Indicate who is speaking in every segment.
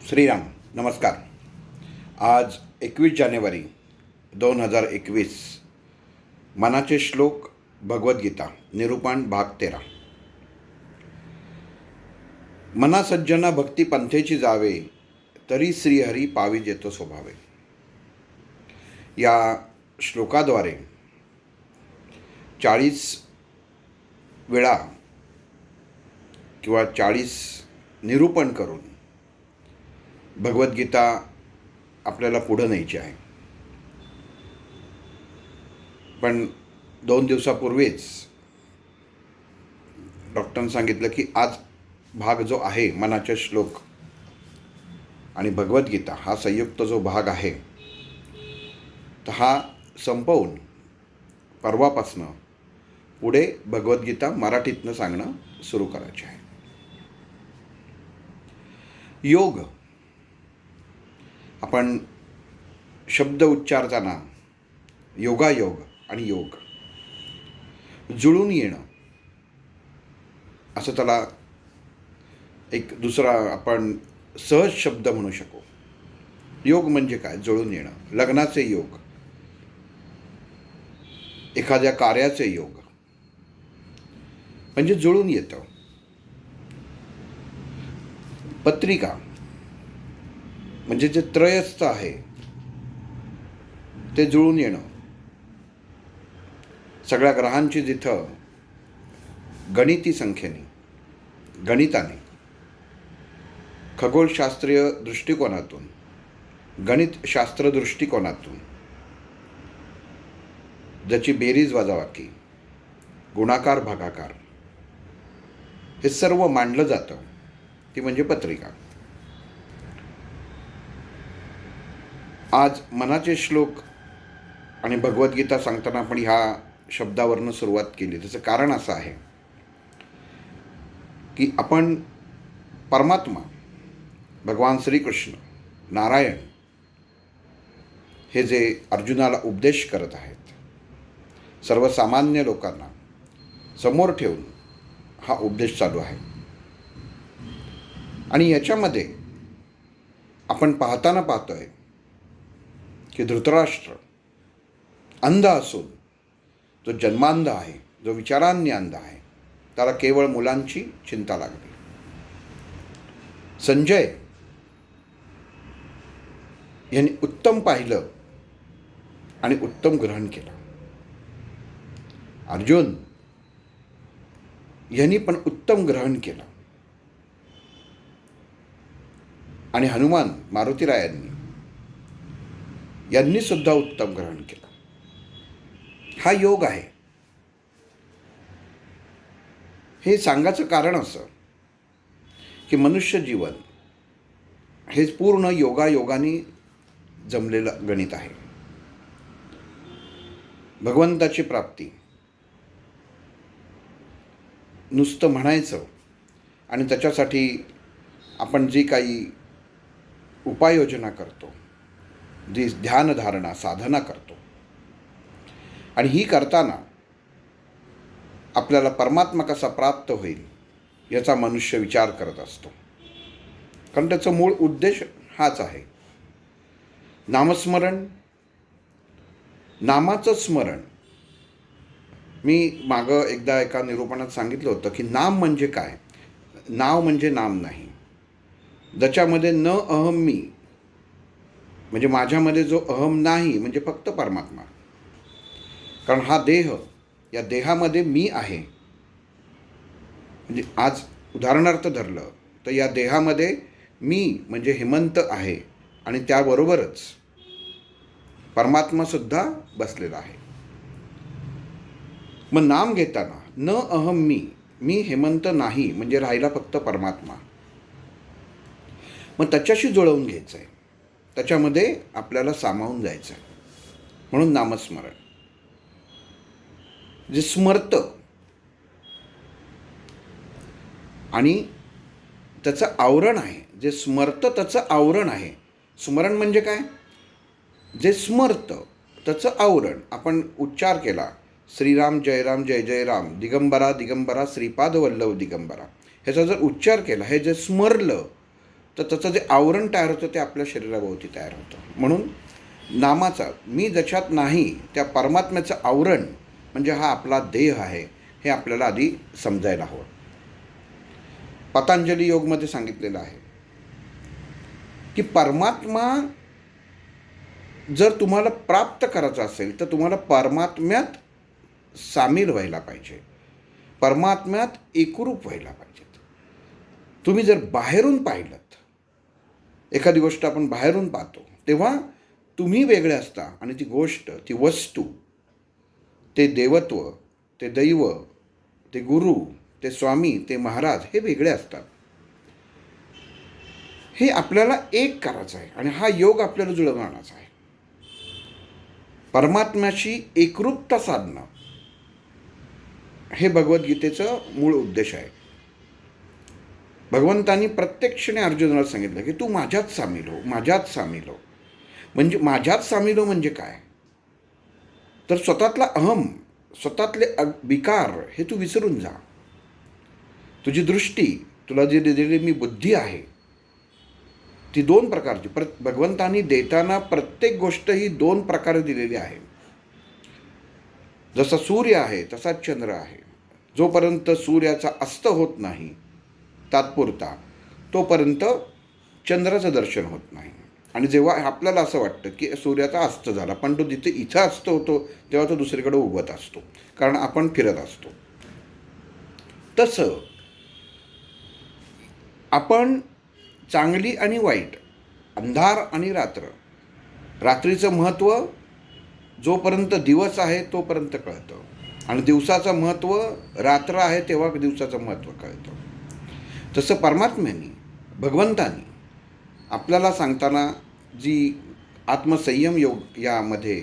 Speaker 1: श्रीराम नमस्कार. आज 21 जानेवारी 2021. मनाचे श्लोक भगवद्गीता निरूपण भाग 13. मना सज्जना भक्ती पंथेची जावे, तरी श्रीहरी पावी जेतो स्वभावे. या श्लोकाद्वारे 40 वेळा किंवा 40 निरूपण करून भगवद्गीता आपल्याला पुढं न्यायची आहे. पण 2 दिवसापूर्वीच डॉक्टरांनी सांगितलं की आज भाग जो आहे मनाचे श्लोक आणि भगवद्गीता हा संयुक्त जो भाग आहे तर हा संपवून परवापासनं पुढे भगवद्गीता मराठीतनं सांगणं सुरू करायचे आहे. योग, आपण शब्द उच्चारताना योगायोग आणि योग जुळून येणं असं त्याला एक दुसरा आपण सहज शब्द म्हणू शकू. योग म्हणजे काय? जुळून येणं. लग्नाचे योग, एखाद्या कार्याचे योग म्हणजे जुळून येतं. पत्रिका म्हणजे जे त्रयस्थ आहे ते जुळून येणं. सगळ्या ग्रहांची जिथं गणिती संख्येने, गणिताने, खगोलशास्त्रीय दृष्टिकोनातून, गणितशास्त्र दृष्टिकोनातून ज्याची बेरीज वजाबाकी, गुणाकार भागाकार हे सर्व मांडलं जातं, ती म्हणजे पत्रिका. आज मनाचे श्लोक आणि भगवद्गीता सांगताना आपण ह्या शब्दावरनं सुरुवात केली. त्याचं कारण असं आहे की आपण परमात्मा भगवान श्रीकृष्ण नारायण हे जे अर्जुनाला उपदेश करत आहेत, सर्वसामान्य लोकांना समोर ठेवून हा उपदेश चालू आहे. आणि याच्यामध्ये आपण पाहतोय की धृतराष्ट्र अंध असून, जो जन्मांध आहे, जो विचारांनी अंध आहे, त्याला केवळ मुलांची चिंता लागली. संजय यांनी उत्तम पाहिलं आणि उत्तम ग्रहण केलं. अर्जुन यांनी पण उत्तम ग्रहण केलं. आणि हनुमान यांनी सुद्धा उत्तम ग्रहण केलं. हा योग आहे. हे सांगायचं कारण असं की मनुष्य जीवन हे पूर्ण योगायोगाने जमलेलं गणित आहे. भगवंताची प्राप्ती नुसतं म्हणायचं आणि त्याच्यासाठी आपण जी काही उपाययोजना करतो, जी ध्यानधारणा साधना करतो, आणि ही करताना आपल्याला परमात्मा कसा प्राप्त होईल याचा मनुष्य विचार करत असतो. कारण त्याचा मूळ उद्देश हाच आहे. नामस्मरण, नामाचं स्मरण. मी मागं एकदा एका निरूपणात सांगितलं होतं की नाम म्हणजे काय? नाव म्हणजे नाम नाही, ज्याच्यामध्ये न अहम मी, म्हणजे माझ्यामध्ये जो अहम नाही, म्हणजे फक्त परमात्मा. कारण हा देह, या देहामध्ये मी आहे. म्हणजे आज उदाहरणार्थ धरलं तर या देहामध्ये मी म्हणजे हेमंत आहे आणि त्याबरोबरच परमात्मासुद्धा बसलेला आहे. मग नाम घेताना न अहम मी हेमंत नाही, म्हणजे राहिला फक्त परमात्मा. मग त्याच्याशी जुळवून घ्यायचं आहे, त्याच्यामध्ये आपल्याला सामावून जायचं आहे. म्हणून नामस्मरण. जे स्मरतं आणि त्याचं आवरण आहे, जे स्मरतं त्याचं आवरण आहे. स्मरण म्हणजे काय? जे स्मरतं त्याचं आवरण. आपण उच्चार केला श्रीराम जय राम जय जय राम, दिगंबरा दिगंबरा श्रीपाद वल्लभ दिगंबरा, ह्याचा जर उच्चार केला, हे जे स्मरलं तर त्याचं जे आवरण तयार होतं ते आपल्या शरीराभोवती तयार होतं. म्हणून नामाचा मी ज्याच्यात नाही त्या परमात्म्याचं आवरण म्हणजे हा आपला देह आहे, हे आपल्याला आधी समजायला हवं. पतंजली योगमध्ये सांगितलेलं आहे की परमात्मा जर तुम्हाला प्राप्त करायचा असेल तर तुम्हाला परमात्म्यात सामील व्हायला पाहिजे, परमात्म्यात एकरूप व्हायला पाहिजेत. तुम्ही जर बाहेरून पाहिलं, एखादी गोष्ट आपण बाहेरून पाहतो तेव्हा तुम्ही वेगळे असता आणि ती गोष्ट, ती वस्तू, ते देवत्व, ते दैव, ते गुरु, ते स्वामी, ते महाराज हे वेगळे असतात. हे आपल्याला एक करायचं आहे आणि हा योग आपल्याला जुळवून आणायचा आहे. परमात्म्याशी एकरूपता साधणं हे भगवद्गीतेचं मूळ उद्देश आहे. भगवंतांनी प्रत्येक क्षणी अर्जुनाला सांगितलं की तू माझ्यात सामील हो, माझ्यात सामील हो. म्हणजे माझ्यात सामील हो म्हणजे काय, तर स्वतःतला अहम, स्वतःतले विकार हे तू विसरून जा. तुझी दृष्टी, तुला जे दिलेली मी बुद्धी आहे ती दोन प्रकारची. भगवंतांनी देताना प्रत्येक गोष्ट ही दोन प्रकारे दिलेली आहे. जसा सूर्य आहे तसाच चंद्र आहे. जोपर्यंत सूर्याचा अस्त होत नाही तात्पुरता, तोपर्यंत चंद्राचं दर्शन होत नाही. आणि जेव्हा आपल्याला असं वाटतं की सूर्याचा अस्त झाला, पण तो जिथे इथं अस्त होतो तेव्हा तो दुसरीकडे उगवत असतो, कारण आपण फिरत असतो. तसं आपण चांगली आणि वाईट, अंधार आणि रात्र, रात्रीचं महत्त्व जोपर्यंत दिवस आहे तोपर्यंत कळतं आणि दिवसाचं महत्त्व रात्र आहे तेव्हा दिवसाचं महत्त्व कळतं. तसं परमात्म्याने, भगवंतानी आपल्याला सांगताना जी आत्मसंयम योग यामध्ये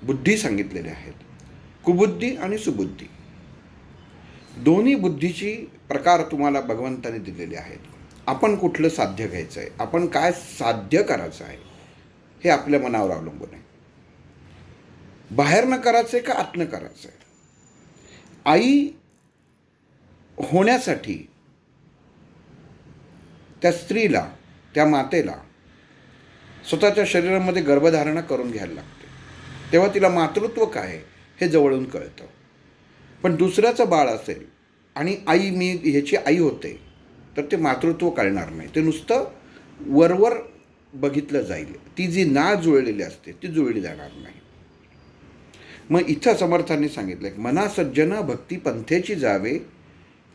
Speaker 1: बुद्धी सांगितलेल्या आहेत, कुबुद्धी आणि सुबुद्धी, दोन्ही बुद्धीची प्रकार तुम्हाला भगवंताने दिलेले आहेत. आपण कुठलं साध्य घ्यायचं आहे, आपण काय साध्य करायचं आहे हे आपल्या मनावर अवलंबून आहे. बाहेरनं करायचं आहे का आतनं करायचं आहे. आई होण्यासाठी त्या स्त्रीला, त्या मातेला स्वतःच्या शरीरामध्ये गर्भधारणा करून घ्यायला लागते, तेव्हा तिला मातृत्व काय हे जवळून कळतं. पण दुसऱ्याचं बाळ असेल आणि आई मी ह्याची आई होते तर ते मातृत्व कळणार नाही, ते नुसतं वरवर बघितलं जाईल. ती जी नाळ जुळलेली असते ती जुळली जाणार नाही. मग इथं समर्थांनी सांगितलं की मना सज्जन भक्ती पंथेची जावे,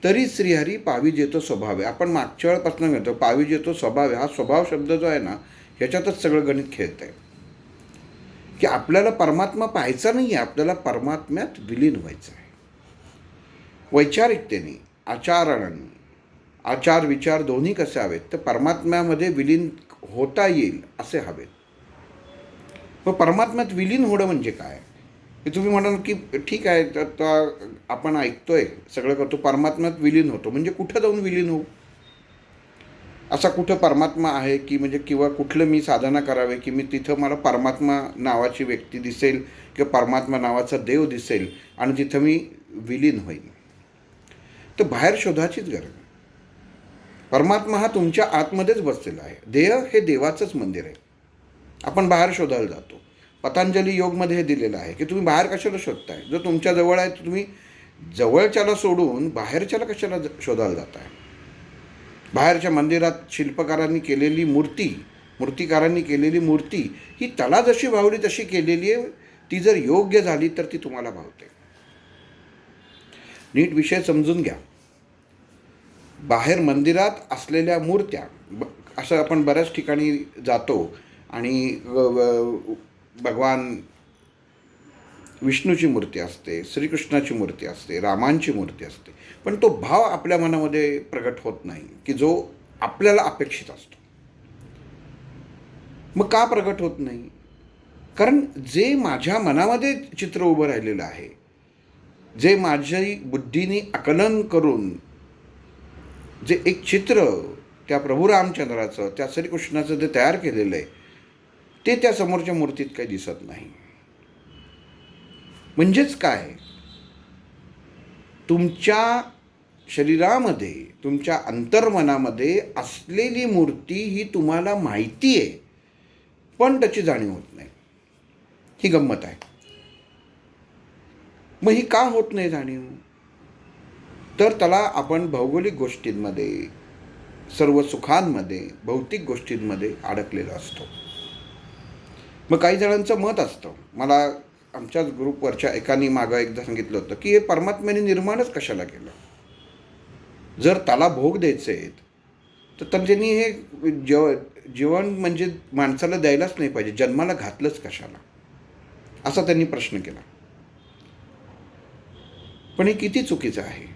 Speaker 1: तरी श्रीहरी पाविजेतो स्वभावे. आपण मागच्या वेळपासून घेतो पाविजेतो स्वभावे, हा स्वभाव शब्द जो आहे ना ह्याच्यातच सगळं गणित खेळतं आहे की आपल्याला परमात्मा पाहायचा नाही आहे, आपल्याला परमात्म्यात विलीन व्हायचं आहे. वैचारिकतेने, आचाराने, आचार विचार दोन्ही कसे हवेत तर परमात्म्यामध्ये विलीन होता येईल असे हवेत. मग परमात्म्यात विलीन होणं म्हणजे काय, हे तुम्ही म्हणाल की ठीक आहे तर आपण ऐकतोय सगळं करतो, परमात्म्यात विलीन होतो म्हणजे कुठं जाऊन विलीन होऊ. असा कुठं परमात्मा आहे की म्हणजे किंवा कुठलं मी साधना करावे की मी तिथं मला परमात्मा नावाची व्यक्ती दिसेल किंवा परमात्मा नावाचा देव दिसेल आणि तिथं मी विलीन होईन. तर बाहेर शोधाचीच गरज आहे. परमात्मा हा तुमच्या आतमध्येच बसलेला आहे. देह हे देवाचंच मंदिर आहे. आपण बाहेर शोधायला जातो. पतंजली योगमध्ये हे दिलेलं आहे की तुम्ही बाहेर कशाला शोधताय. जर तुमच्या जवळ आहे तर तुम्ही जवळच्याला सोडून बाहेरच्याला कशाला शोधायला जाताय. बाहेरच्या मंदिरात शिल्पकारांनी केलेली मूर्ती, मूर्तिकारांनी केलेली मूर्ती ही त्याला जशी भावली तशी केलेली आहे. ती जर योग्य झाली तर ती तुम्हाला भावते. नीट विषय समजून घ्या. बाहेर मंदिरात असलेल्या मूर्त्या, असं आपण बऱ्याच ठिकाणी जातो आणि भगवान विष्णूची मूर्ती असते, श्रीकृष्णाची मूर्ती असते, रामांची मूर्ती असते, पण तो भाव आपल्या मनामध्ये प्रगट होत नाही की जो आपल्याला अपेक्षित असतो. मग का प्रगट होत नाही, कारण जे माझ्या मनामध्ये चित्र उभं राहिलेलं आहे, जे माझी बुद्धीने आकलन करून जे एक चित्र त्या प्रभू रामचंद्राचं, त्या श्रीकृष्णाचं जे तयार केलेलं आहे ते त्या समोरच्या मूर्तीत काही दिसत नाही. म्हणजेच काय, तुमच्या शरीरामध्ये, तुमच्या अंतर्मनामध्ये असलेली मूर्ती ही तुम्हाला माहिती आहे, पण त्याची जाणीव होत नाही. ही गंमत आहे. मग ही का होत नाही जाणीव? तर त्याला आपण भौगोलिक गोष्टींमध्ये, सर्व सुखांमध्ये, भौतिक गोष्टींमध्ये अडकलेला असतो. मग काही जणांचं मत असतं, मला आमच्याच ग्रुपवरच्या एकाने मागं एकदा सांगितलं होतं की हे परमात्म्याने निर्माणच कशाला केलं? जर त्याला भोग द्यायचे आहेत तर त्यांनी हे जीवन म्हणजे माणसाला द्यायलाच नाही पाहिजे, जन्माला घातलंच कशाला, असा त्यांनी प्रश्न केला. पण हे किती चुकीचं आहे.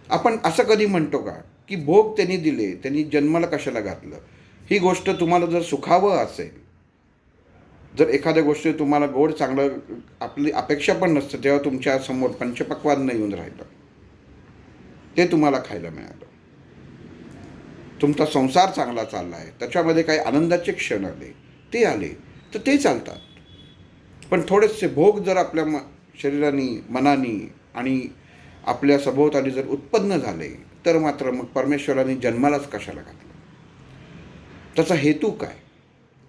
Speaker 1: आपण असं कधी म्हणतो का की भोग त्यांनी दिले, त्यांनी जन्माला कशाला घातलं? ही गोष्ट तुम्हाला जर सुखावं असेल, जर एखाद्या गोष्टी तुम्हाला गोड चांगलं, आपली अपेक्षा पण नसतं, तेव्हा तुमच्या समोर पंचपक्वान्न येऊन राहिलं, ते तुम्हाला खायला मिळालं, तुमचा संसार चांगला चालला आहे, त्याच्यामध्ये काही आनंदाचे क्षण आले, ते आले तर ते चालतात. पण थोडेसे भोग जर आपल्या शरीराने, मनाने आणि आपल्या सभोवताली जर उत्पन्न झाले तर मात्र मग परमेश्वराने जन्मालाच कशाला घातलं? त्याचा हेतू काय?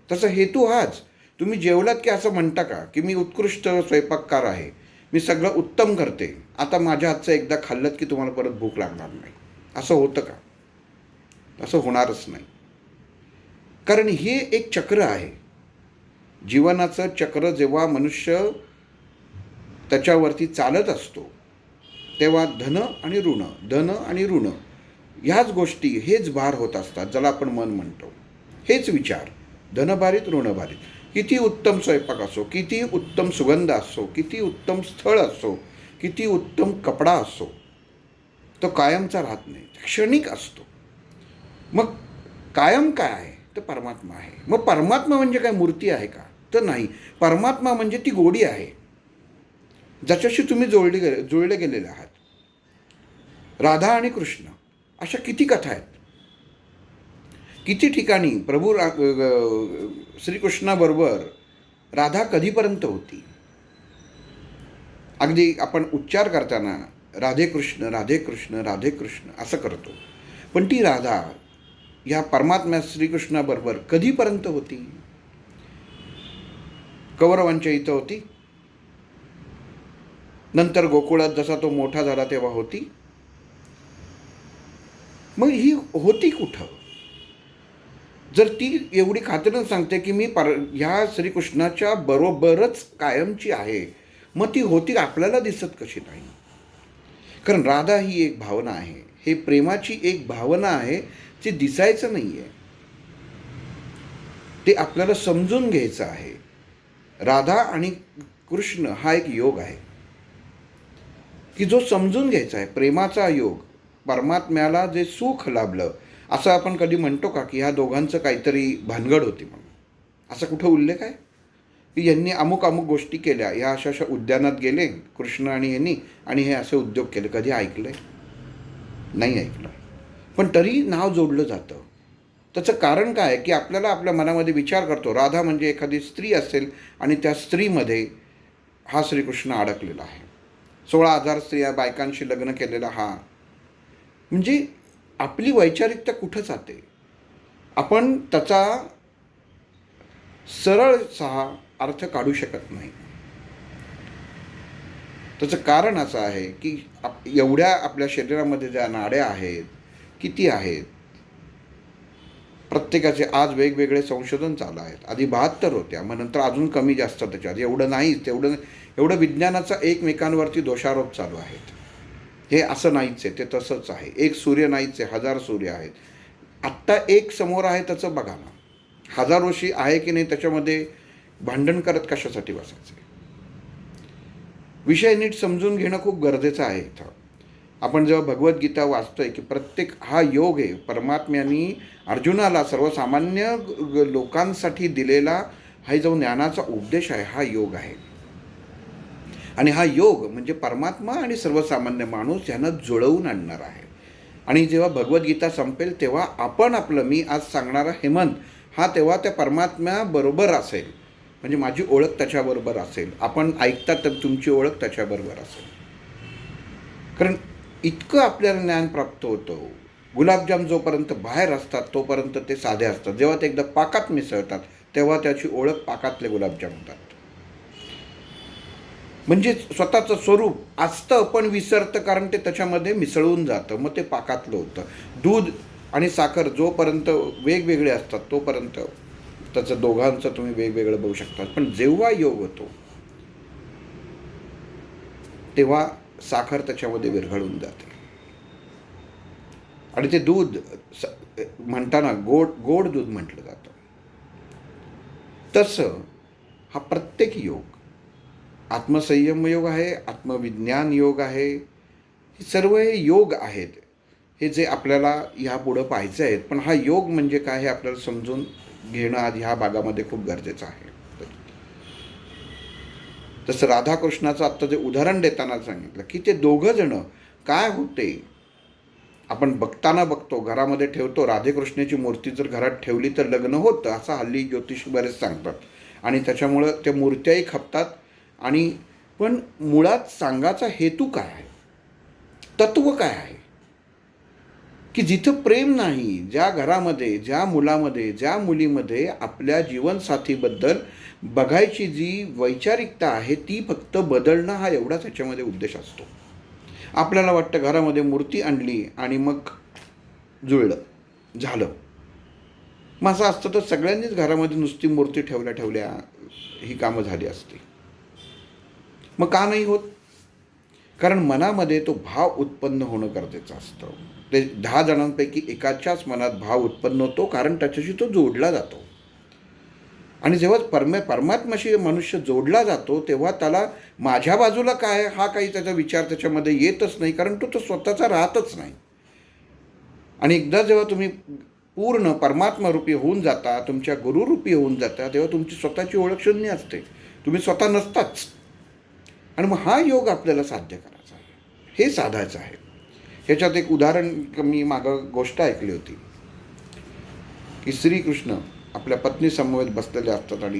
Speaker 1: त्याचा हेतू हाच, तुम्ही जेवलात की असं म्हणता का की मी उत्कृष्ट स्वयंपाककार आहे, मी सगळं उत्तम करते, आता माझ्या हातचं एकदा खाल्लं की तुम्हाला परत भूक लागणार नाही, असं होतं का? असं होणारच नाही. कारण हे एक चक्र आहे, जीवनाचं चक्र. जेव्हा मनुष्य त्याच्यावरती चालत असतो तेव्हा धन आणि ऋण, धन आणि ऋण, ह्याच गोष्टी, हेच भार होत असतात, ज्याला आपण मन म्हणतो. हेच विचार, धनभारित ऋणभारित. किती उत्तम स्वयंपाक असो, किती उत्तम सुगंध असो, किती उत्तम स्थळ असो, किती उत्तम कपडा असो, तो कायमचा राहत नाही, क्षणिक असतो. मग कायम काय आहे? तर परमात्मा आहे. मग परमात्मा म्हणजे काय मूर्ती आहे का? तर नाही. परमात्मा म्हणजे ती गोडी आहे ज्याच्याशी तुम्ही जुळले गेलेले आहात. राधा आणि कृष्ण अशा किती कथा आहेत, किती ठिकाणी प्रभू श्रीकृष्णाबरोबर राधा कधीपर्यंत होती. अगदी आपण उच्चार करताना राधे कृष्ण राधे कृष्ण राधे कृष्ण असं करतो, पण ती राधा या परमात्म्या श्रीकृष्णाबरोबर कधीपर्यंत होती? कौरवांच्या इथं होती, नंतर गोकुळात जसा तो मोठा झाला तेव्हा होती. मग ही होती कुठं? जर ती एवढी खात्रीनं सांगते की मी ह्या श्रीकृष्णाच्या बरोबरच कायमची आहे, मग ती होती आपल्याला दिसत कशी नाही? कारण राधा ही एक भावना आहे, हे प्रेमाची एक भावना आहे, जे दिसायचं नाही आहे, ते आपल्याला समजून घ्यायचं आहे. राधा आणि कृष्ण हा एक योग आहे की जो समजून घ्यायचा आहे, प्रेमाचा योग. परमात्म्याला जे सुख लाभलं, असं आपण कधी म्हणतो का की ह्या दोघांचं काहीतरी भानगड होती म्हणून? असा कुठं उल्लेख आहे की यांनी अमुक अमुक गोष्टी केल्या, ह्या अशा अशा उद्यानात गेले कृष्ण आणि यांनी, आणि हे असे उद्योग केले? कधी ऐकलंय? नाही ऐकलं. पण तरी नाव जोडलं जातं. त्याचं कारण काय आहे की आपल्याला आपल्या मनामध्ये विचार करतो, राधा म्हणजे एखादी स्त्री असेल आणि त्या स्त्रीमध्ये हा श्रीकृष्ण अडकलेला आहे. 16,000 स्त्रिया बायकांशी लग्न केलेला हा, म्हणजे आपली वैचारिकता कुठं जाते? आपण त्याचा सरळसा अर्थ काढू शकत नाही. त्याचं कारण असं आहे की एवढ्या आपल्या शरीरामध्ये ज्या नाड्या आहेत, किती आहेत, प्रत्येकाचे आज वेगवेगळे संशोधन चालू आहेत. आधी 72 होत्या, मग नंतर अजून कमी जास्त त्याच्यात. एवढं नाहीच, एवढं विज्ञानाचा एकमेकांवरती दोषारोप चालू आहेत. हे असं नाहीच आहे, ते तसंच आहे. एक सूर्य नाहीच आहे, 1000 सूर्य आहेत. आत्ता एक समोर आहे त्याचं बघा ना, हजारोशी आहे की नाही, त्याच्यामध्ये भांडण करत कशासाठी बसायचं? विषय नीट समजून घेणं खूप गरजेचं आहे. इथं आपण जेव्हा भगवद्गीता वाचतोय की प्रत्येक हा योग आहे, परमात्म्यांनी अर्जुनाला, सर्वसामान्य लोकांसाठी दिलेला हा जो ज्ञानाचा उपदेश आहे, हा योग आहे. आणि हा योग म्हणजे परमात्मा आणि सर्वसामान्य माणूस यांना जुळवून आणणार आहे. आणि जेव्हा भगवद्गीता संपेल तेव्हा आपण आपलं, मी आज सांगणारा हेमंत हा तेव्हा त्या परमात्म्याबरोबर असेल, म्हणजे माझी ओळख त्याच्याबरोबर असेल. आपण ऐकतात तर तुमची ओळख त्याच्याबरोबर असेल. कारण इतकं आपल्याला ज्ञान प्राप्त होतं. गुलाबजाम जोपर्यंत बाहेर असतात तोपर्यंत ते साधे असतात. जेव्हा ते एकदा पाकात मिसळतात तेव्हा त्याची ओळख पाकातले गुलाबजाम होतात. म्हणजे स्वतःचं स्वरूप असतं पण विसरतं, कारण ते त्याच्यामध्ये मिसळून जातं, मग ते पाकातलं होतं. दूध आणि साखर जोपर्यंत वेगवेगळे असतात तोपर्यंत त्याचं दोघांचं तुम्ही वेगवेगळं बघू शकता. पण जेव्हा योग होतो तेव्हा साखर त्याच्यामध्ये विरघळून जाते आणि ते दूध म्हणताना गोड गोड दूध म्हटलं जातं. तसं हा प्रत्येक योग, आत्मसंयम योग आहे, आत्मविज्ञान योग आहे, हे सर्व हे योग आहेत. हे जे आपल्याला ह्यापुढं पाहायचे आहेत. पण हा योग म्हणजे काय हे आपल्याला समजून घेणं आज ह्या भागामध्ये खूप गरजेचं आहे. तसं राधाकृष्णाचं आत्ता जे उदाहरण देताना सांगितलं की ते दोघं जणं काय होते, आपण बघताना बघतो, घरामध्ये ठेवतो, राधेकृष्णाची मूर्ती जर घरात ठेवली तर लग्न होतं असं हल्ली ज्योतिषी बरेच सांगतात. आणि त्याच्यामुळं त्या मूर्त्याही खपतात. आणि पण मुळात सांगायचा हेतू काय आहे, तत्व काय आहे, की जिथं प्रेम नाही, ज्या घरामध्ये, ज्या मुलामध्ये, ज्या मुलीमध्ये आपल्या जीवनसाथीबद्दल बघायची जी वैचारिकता आहे ती फक्त बदलणं हा एवढाच ह्याच्यामध्ये उद्देश असतो. आपल्याला वाटतं घरामध्ये मूर्ती आणली आणि मग जुळलं, झालं. मग असं असतं तर सगळ्यांनीच घरामध्ये नुसती मूर्ती ठेवल्या ठेवल्या ही कामं झाली असती. मग का नाही होत? कारण मनामध्ये तो भाव उत्पन्न होणं गरजेचं असतं. ते 10 जणांपैकी एकाच्याच मनात भाव उत्पन्न होतो, कारण त्याच्याशी तो जोडला जातो. आणि जेव्हा परमात्म्याशी मनुष्य जोडला जातो तेव्हा त्याला माझ्या बाजूला काय हा काही त्याचा विचार त्याच्यामध्ये येतच नाही, कारण तो स्वतःचा राहतच नाही. आणि एकदा जेव्हा तुम्ही पूर्ण परमात्मारूपी होऊन जाता, तुमच्या गुरुरूपी होऊन जाता, तेव्हा तुमची स्वतःची ओळख शून्य असते, तुम्ही स्वतः नसताच. आणि मग हा योग आपल्याला साध्य करायचा आहे, हे साधायचं आहे. ह्याच्यात एक उदाहरण मी मागं गोष्ट ऐकली होती की श्रीकृष्ण आपल्या पत्नी समवेत बसलेले असतात आणि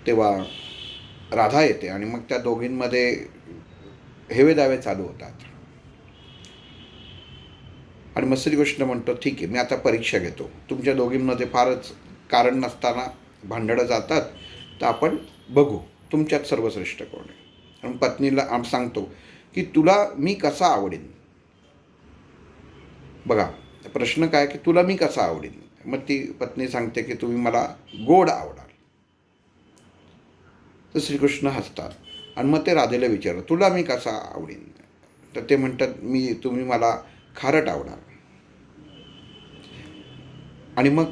Speaker 1: तेव्हा राधा येते आणि मग त्या दोघींमध्ये हेवेदावे चालू होतात. आणि मग श्रीकृष्ण म्हणतो ठीक आहे, मी आता परीक्षा घेतो, तुमच्या दोघींमध्ये फारच कारण नसताना भांडणं जातात, तर आपण बघू तुमच्यात सर्वश्रेष्ठ कोण आहे. आणि पत्नीला सांगतो की तुला मी कसा आवडेन. बघा प्रश्न काय की तुला मी कसा आवडेन. मग ती पत्नी सांगते की तुम्ही मला गोड आवडाल. तर श्रीकृष्ण हसतात आणि मग ते राधेला विचारलं तुला मी कसा आवडेन. तर ते म्हणतात तुम्ही मला खारट आवडाल. आणि मग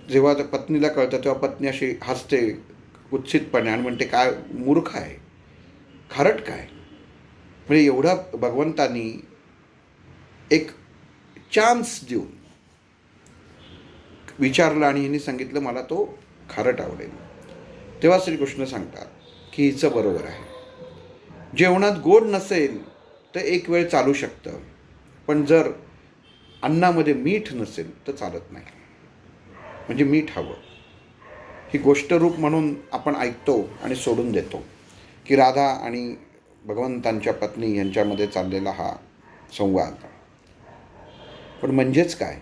Speaker 1: जेव्हा त्या पत्नीला कळतं तेव्हा पत्नी अशी हसते कुत्सितपणे आणि म्हणते काय मूर्ख आहे, खारट काय. म्हणजे एवढा भगवंतानी एक चान्स देऊन विचारलं आणि हिने सांगितलं मला तो खारट आवडेल. तेव्हा श्रीकृष्ण सांगतात की हिचं बरोबर आहे, जेवणात गोड नसेल तर एक वेळ चालू शकतं, पण जर अन्नामध्ये मीठ नसेल तर चालत नाही. म्हणजे मीठ हवं. ही गोष्टरूप म्हणून आपण ऐकतो आणि सोडून देतो की राधा आणि भगवंतांच्या पत्नी यांच्यामध्ये चाललेला हा संवाद. पण म्हणजेच काय,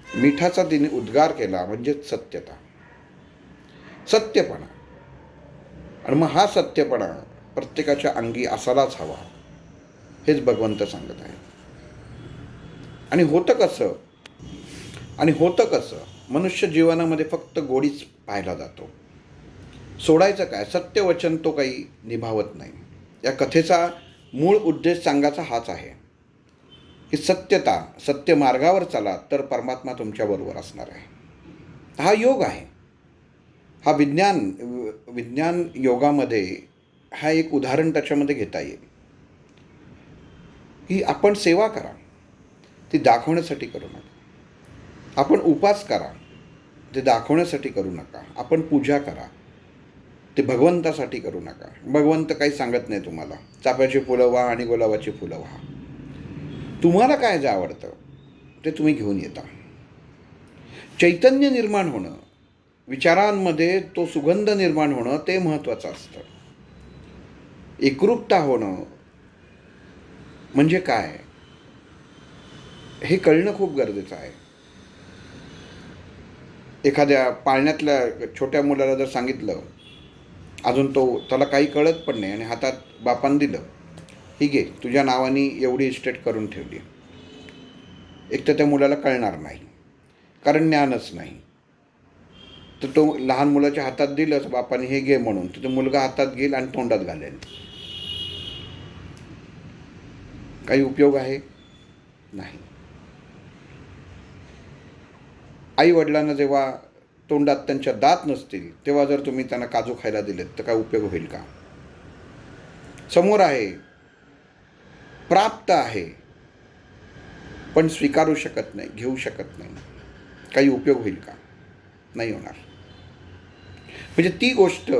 Speaker 1: मिठाचा तिने उद्गार केला म्हणजेच सत्यता, सत्यपणा. आणि मग हा सत्यपणा प्रत्येकाच्या अंगी असायलाच हवा, हेच भगवंत सांगत आहे. आणि होतं कसं मनुष्य जीवनामध्ये फक्त गोडीच पाहायला जातो. सोडायचं काय, सत्यवचन तो काही निभावत नाही. या कथेचा मूळ उद्देश सांगायचा हाच आहे की सत्य मार्गावर चला तर परमात्मा तुमच्याबरोबर असणार आहे. हा योग आहे. हा विज्ञान योगामध्ये हा एक उदाहरण त्याच्यामध्ये घेता येईल की आपण सेवा करा, ती दाखवण्यासाठी करू नका. आपण उपास करा, ते दाखवण्यासाठी करू नका. आपण पूजा करा, ते भगवंतासाठी करू नका. भगवंत काही सांगत नाही तुम्हाला, चाफ्याची फुलं व्हा आणि गुलाबाची फुलं व्हा. तुम्हाला काय जे आवडतं ते तुम्ही घेऊन येता. चैतन्य निर्माण होणं, विचारांमध्ये तो सुगंध निर्माण होणं ते महत्त्वाचं असतं. एकरूपता होणं म्हणजे काय हे कळणं खूप गरजेचं आहे. एखाद्या पाळण्यातल्या छोट्या मुलाला जर सांगितलं, अजून त्याला काही कळत पण नाही, आणि हातात बापानं दिलं, ही घे तुझ्या नावाने एवढी इस्टेट करून ठेवली, एक तर त्या मुलाला कळणार नाही, कारण ज्ञानच नाही. तर तो लहान मुलाच्या हातात दिलंच बापाने हे घे म्हणून, तर तो मुलगा हातात घेईल आणि तोंडात घालेल. काही उपयोग आहे? नाही. आई वडिलांना जेव्हा तोंडात त्यांच्या दात नसतील तेव्हा जर तुम्ही त्यांना काजू खायला दिलेत तर काय उपयोग होईल का? समोर आहे, प्राप्त आहे, पण स्वीकारू शकत नाही, घेऊ शकत नाही, काही उपयोग होईल का? नाही होणार. म्हणजे ती गोष्ट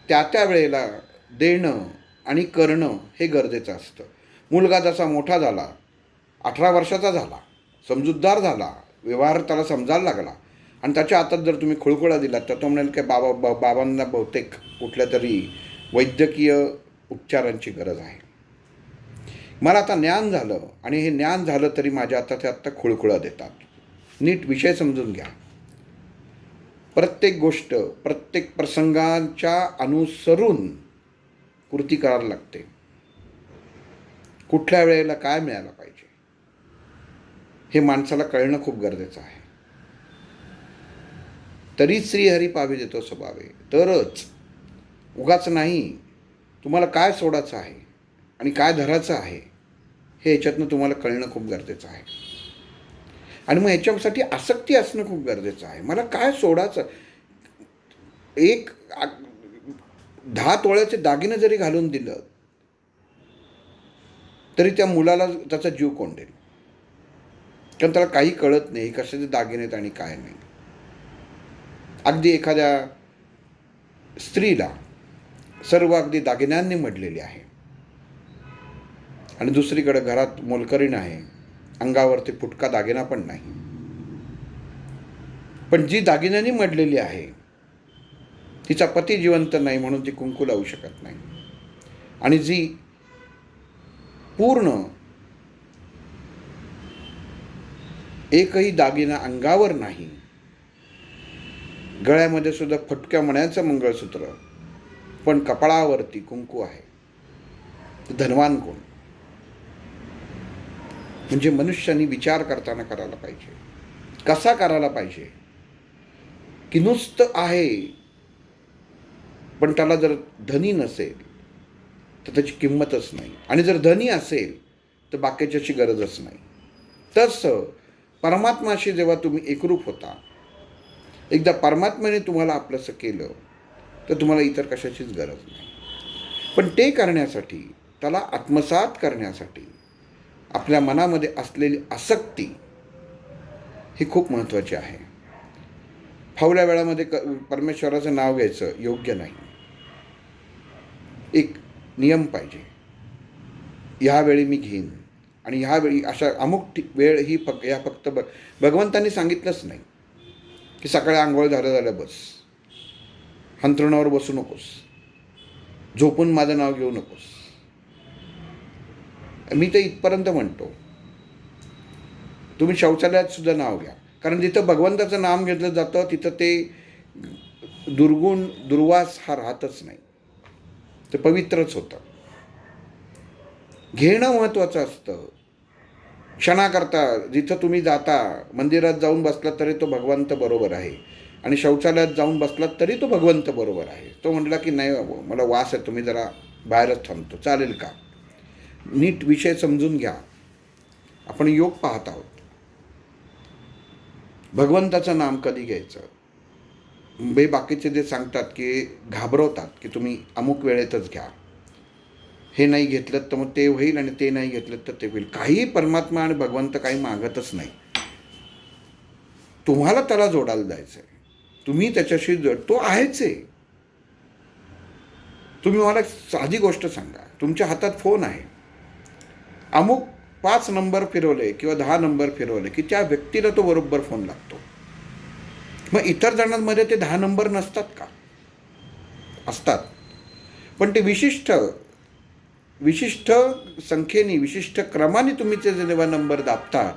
Speaker 1: त्या त्या वेळेला देणं आणि करणं हे गरजेचं असतं. मुलगा जसा मोठा झाला, 18 वर्षाचा झाला, समजूतदार झाला, व्यवहार त्याला समजायला लागला, आणि त्याच्या हातात जर तुम्ही खुळखुळा दिलात तर तो म्हणेल की बाबांना बहुतेक कुठल्या तरी वैद्यकीय उपचारांची गरज आहे. मला आता ज्ञान झालं, आणि हे ज्ञान झालं तरी माझ्या आत्ता खुळखुळा देतात. नीट विषय समजून घ्या. प्रत्येक गोष्ट प्रत्येक प्रसंगांच्या अनुसरून कृती करायला लागते. कुठल्या वेळेला काय मिळालं पाहिजे हे माणसाला कळणं खूप गरजेचं आहे. तरी श्रीहरी पावी देतो स्वभावे, तरच उगाच नाही. तुम्हाला काय सोडायचं आहे आणि काय धरायचं आहे हे याच्यातनं तुम्हाला कळणं खूप गरजेचं आहे. आणि मग याच्यासाठी आसक्ती असणं खूप गरजेचं आहे. मला काय सोडायचं, एक 10 तोळ्याचे दागिने जरी घालून दिलं तरी त्या मुलाला त्याचा जीव कोंडेल, कारण त्याला काही कळत नाही कशाचे दागिने आहेत आणि काय नाही. अगदी एखाद्या स्त्रीला सर्व अगदी दागिन्यांनी मढलेली आहे, आणि दुसरीकडे घरात मोलकरीण आहे, अंगावरती फुटका दागिना पण नाही, पण जी दागिन्यांनी मढलेली आहे तिचा पती जिवंत नाही म्हणून ती कुंकू लावू शकत नाही, आणि जी पूर्ण एकही दागिना अंगावर नाही, गळ्यामध्ये सुद्धा फटक्या मण्याचं मंगळसूत्र, पण कपाळावरती कुंकू आहे, धनवान कोण? म्हणजे मनुष्याने विचार करताना करायला पाहिजे. कसा करायला पाहिजे की नुसतं आहे पण त्याला जर धनी नसेल तर त्याची किंमतच नाही, आणि जर धनी असेल तर बाकीच्याची गरजच नाही. तसं परमात्माशी जेव्हा तुम्ही एकरूप होता, एकदा परमात्म्याने तुम्हाला आपलंसं केलं तर तुम्हाला इतर कशाचीच गरज नाही. पण ते करण्यासाठी, त्याला आत्मसात करण्यासाठी आपल्या मनामध्ये असलेली आसक्ती ही खूप महत्त्वाची आहे. फावल्या वेळामध्ये परमेश्वराचं नाव घ्यायचं योग्य नाही. एक नियम पाहिजे, ह्यावेळी मी घेईन, आणि ह्यावेळी अशा अमुक वेळ ही फक्त भगवंतांनी सांगितलंच नाही की सकाळी आंघोळ झालं बस, अंथरुणावर बसू नकोस, झोपून माझं नाव घेऊ नकोस. मी तर इथपर्यंत म्हणतो, तुम्ही शौचालयात सुद्धा नाव घ्या, कारण जिथं भगवंताचं नाम घेतलं जातं तिथं ते दुर्गुण दुर्वास हा राहतच नाही, ते पवित्रच होतं. घेणं महत्त्वाचं असतं. क्षणाकरता जिथं तुम्ही जाता, मंदिरात जाऊन बसलात तरी तो भगवंत बरोबर आहे, आणि शौचालयात जाऊन बसलात तरी तो भगवंत बरोबर आहे. तो म्हटला की नाही मला वास आहे, तुम्ही जरा बाहेरच थांबतो, चालेल का? नीट विषय समजून घ्या. आपण योग पाहत आहोत. भगवंताचं नाम कधी घ्यायचं? बाकीचे जे सांगतात की घाबरवतात की तुम्ही अमुक वेळेतच घ्या, हे नाही घेतलं तर मग ते होईल, आणि ते नाही घेतलं तर ते होईल. काही परमात्मा आणि भगवंत काही मागतच नाही. तुम्हाला त्याला जोडायला जायचं आहे, तुम्ही त्याच्याशी तो आहेच आहे. तुम्ही मला साधी गोष्ट सांगा, तुमच्या हातात फोन आहे, अमुक 5 नंबर फिरवले किंवा 10 नंबर फिरवले की त्या व्यक्तीला तो बरोबर फोन लागतो. मग इतर जणांमध्ये ते 10 नंबर नसतात का? असतात, पण ते विशिष्ट विशिष्ट संख्येने विशिष्ट क्रमाने तुम्ही ते जेव्हा नंबर दाबता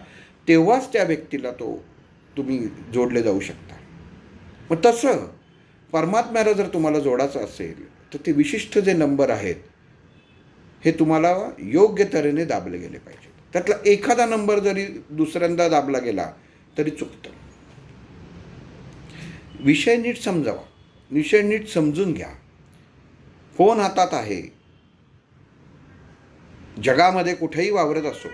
Speaker 1: तेव्हाच त्या व्यक्तीला तो तुम्ही जोडले जाऊ शकता. मग तसं परमात्म्याला जर तुम्हाला जोडायचं असेल तर ते विशिष्ट जे नंबर आहेत हे तुम्हाला योग्य तऱ्हेने दाबले गेले पाहिजेत. त्यातला एखादा नंबर जरी दुसऱ्यांदा दाबला गेला तरी चुकतं. विषय नीट समजावा, विषय नीट समजून घ्या. फोन हातात आहे, जगामध्ये कुठेही वावरत असो,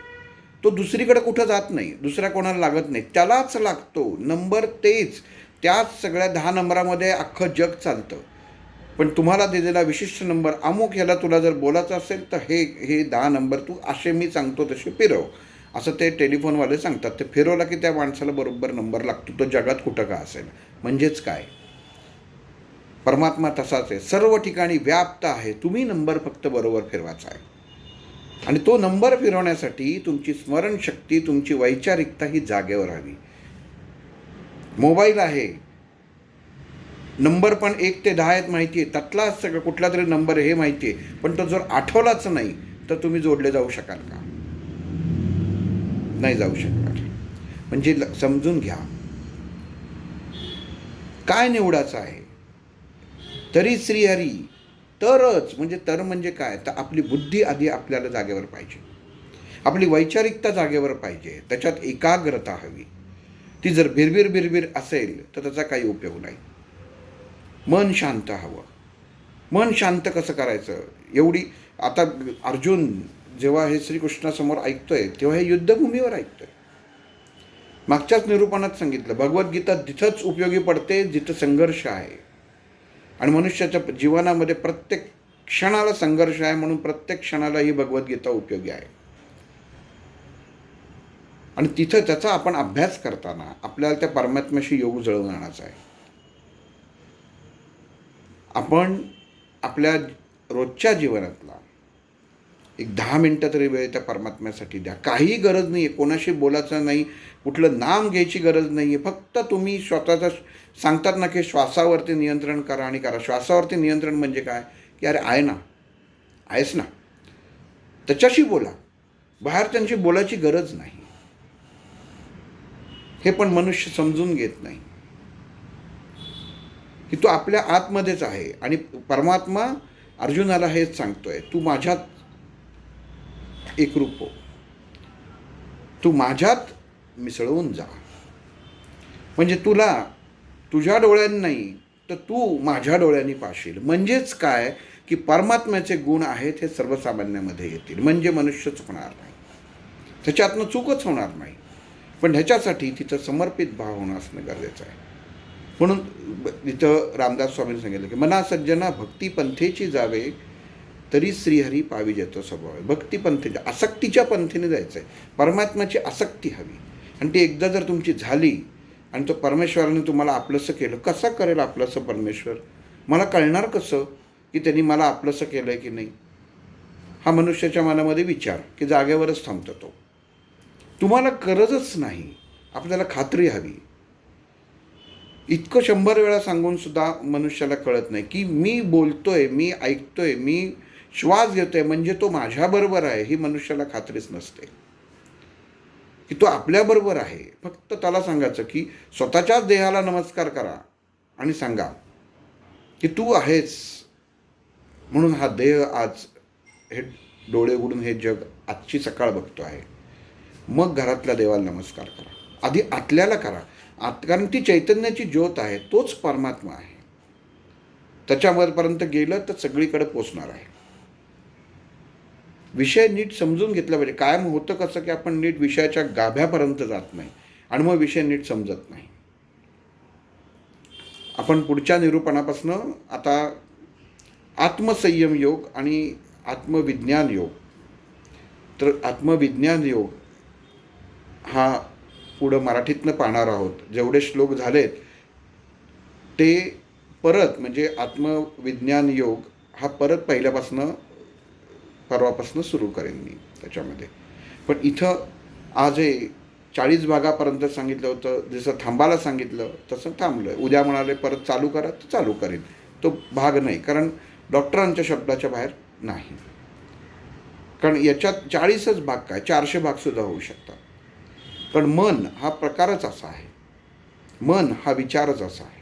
Speaker 1: तो दुसरीकडे कुठं जात नाही, दुसऱ्या कोणाला लागत नाही, त्यालाच लागतो नंबर. तेच त्याच सगळ्या 10 नंबरामध्ये अख्खं जग चालतं. पण तुम्हाला दिलेला विशिष्ट नंबर अमुक ह्याला तुला जर बोलायचं असेल तर हे 10 नंबर तू असे मी सांगतो तसे फिरव, असं ते टेलिफोनवाले सांगतात. ते फिरवला की त्या माणसाला बरोबर नंबर लागतो, तो जगात कुठं का असेल. म्हणजेच काय, परमात्मा तसाच आहे, सर्व ठिकाणी व्याप्त आहे. तुम्ही नंबर फक्त बरोबर फिरवायचा आहे. आणि तो नंबर फिरवण्यासाठी तुमची स्मरणशक्ती, तुमची वैचारिकता ही जागेवर हवी. मोबाईल आहे, नंबर पण 1 ते 10 आहेत माहिती आहे, त्यातला सगळं कुठला तरी नंबर हे माहिती आहे, पण तो जर आठवलाच नाही तर तुम्ही जोडले जाऊ शकाल का? नाही जाऊ शकणार. म्हणजे समजून घ्या, काय निवडायचं आहे. तरी श्रीहरी तरच, म्हणजे तर म्हणजे काय, तर आपली बुद्धी आधी आपल्याला जागेवर पाहिजे, आपली वैचारिकता जागेवर पाहिजे, त्याच्यात एकाग्रता हवी. ती जर बिरबिर असेल तर त्याचा काही उपयोग नाही. मन शांत हवं. मन शांत कसं करायचं, एवढी आता अर्जुन जेव्हा हे श्रीकृष्णासमोर ऐकतोय तेव्हा हे युद्धभूमीवर ऐकतोय. मागच्याच निरूपणात सांगितलं, भगवद्गीता तिथंच उपयोगी पडते जिथं संघर्ष आहे. आणि मनुष्याच्या जीवनामध्ये प्रत्येक क्षणाला संघर्ष आहे, म्हणून प्रत्येक क्षणाला ही भगवद्गीता उपयोगी आहे. आणि तिथं त्याचा आपण अभ्यास करताना आपल्याला त्या परमात्म्याशी योग जुळवून आणायचा आहे. आपण आपल्या रोजच्या जीवनातला एक 10 मिनटं तरी वेळ त्या परमात्म्यासाठी द्या. काही गरज नाही आहे, कोणाशी बोलायचं नाही, कुठलं नाम घ्यायची गरज नाही आहे. फक्त तुम्ही स्वतःचा सांगतात ना की श्वासावरती नियंत्रण करा आणि करा. श्वासावरती नियंत्रण म्हणजे काय, की अरे आहे ना, आहेस ना, त्याच्याशी बोला, बाहेर त्यांची बोलायची गरज नाही. हे पण मनुष्य समजून घेत नाही की तो आपल्या आतमध्येच आहे. आणि परमात्मा अर्जुनाला हेच सांगतोय, तू माझ्यात एकरूप हो, तू माझ्यात मिसळून जा. म्हणजे तुला तुझ्या डोळ्यांनी नाही तर तू माझ्या डोळ्यांनी पाहशील. म्हणजेच काय, की परमात्म्याचे गुण आहेत हे सर्वसामान्यामध्ये येतील. म्हणजे मनुष्य चुकणार नाही, त्याच्यातनं चूकच होणार नाही. पण ह्याच्यासाठी तिथं समर्पित भाव होणं असणं गरजेचं आहे. म्हणून इथं रामदास स्वामींनी सांगितलं की मना सज्जना भक्तिपंथेची जावे तरी श्रीहरी पाविजेतो स्वभाव. भक्तिपंथेच्या आसक्तीच्या पंथेने जायचं आहे. परमात्म्याची आसक्ती हवी. आणि ती एकदा जर तुमची झाली आणि तो परमेश्वराने तुम्हाला आपलंसं केलं, कसं करेल आपलंसं परमेश्वर, मला कळणार कसं की त्यांनी मला आपलंसं केलं आहे की नाही. हा मनुष्याच्या मनामध्ये विचार की जागेवरच थांबतो तो. तुम्हाला गरजच नाही, आपल्याला खात्री हवी. इतकं 100 वेळा सांगूनसुद्धा मनुष्याला कळत नाही की मी बोलतोय, मी ऐकतोय, मी श्वास घेतोय म्हणजे तो माझ्याबरोबर आहे. ही मनुष्याला खात्रीच नसते की तो आपल्याबरोबर आहे. फक्त त्याला सांगायचं की स्वतःच्याच देहाला नमस्कार करा आणि सांगा की तू आहेस. म्हणून हा देह आज हे डोळे उघडून हे जग आजची सकाळ बघतो आहे. मग घरातल्या देवाला नमस्कार करा, आधी आतल्याला करा. कारण ती चैतन्याची ज्योत आहे, तोच परमात्मा आहे. त्याच्यावरपर्यंत गेलं तर सगळीकडे पोचणार आहे. विषय नीट समजून घेतला पाहिजे. कायम होतं कसं की आपण नीट विषयाच्या गाभ्यापर्यंत जात नाही आणि मग विषय नीट समजत नाही. आपण पुढच्या निरूपणापासून आता आत्मसंयम योग आणि आत्मविज्ञान योग, तर आत्मविज्ञान योग हा पुढं मराठीतनं पाहणार आहोत. जेवढे श्लोक झालेत ते परत, म्हणजे आत्मविज्ञान योग हा परत पहिल्यापासनं परवापासून सुरू करेन मी त्याच्यामध्ये. पण इथं आज हे 40 भागापर्यंत सांगितलं होतं. जसं थांबायला सांगितलं तसं थांबलं. उद्या म्हणाले परत चालू करा तर चालू करेन. तो भाग नाही, कारण डॉक्टरांच्या शब्दाच्या बाहेर नाही. कारण याच्यात 40च भाग काय 400 भागसुद्धा होऊ शकतात. कारण मन हा प्रकारच असा आहे, मन हा विचारच असा आहे.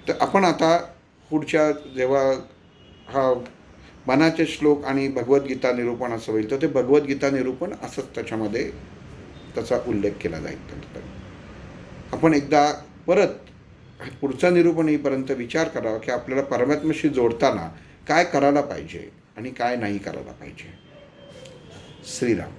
Speaker 1: तर आपण आता पुढच्या जेव्हा हा मनाचे श्लोक आणि भगवद्गीता निरूपण असं होईल तर ते भगवद्गीता निरूपण असंच त्याच्यामध्ये त्याचा उल्लेख केला जाईल. तर आपण एकदा परत पुढचं निरूपण येईपर्यंत विचार करावा की आपल्याला परमात्म्याशी जोडताना काय करायला पाहिजे आणि काय नाही करायला पाहिजे. श्रीराम.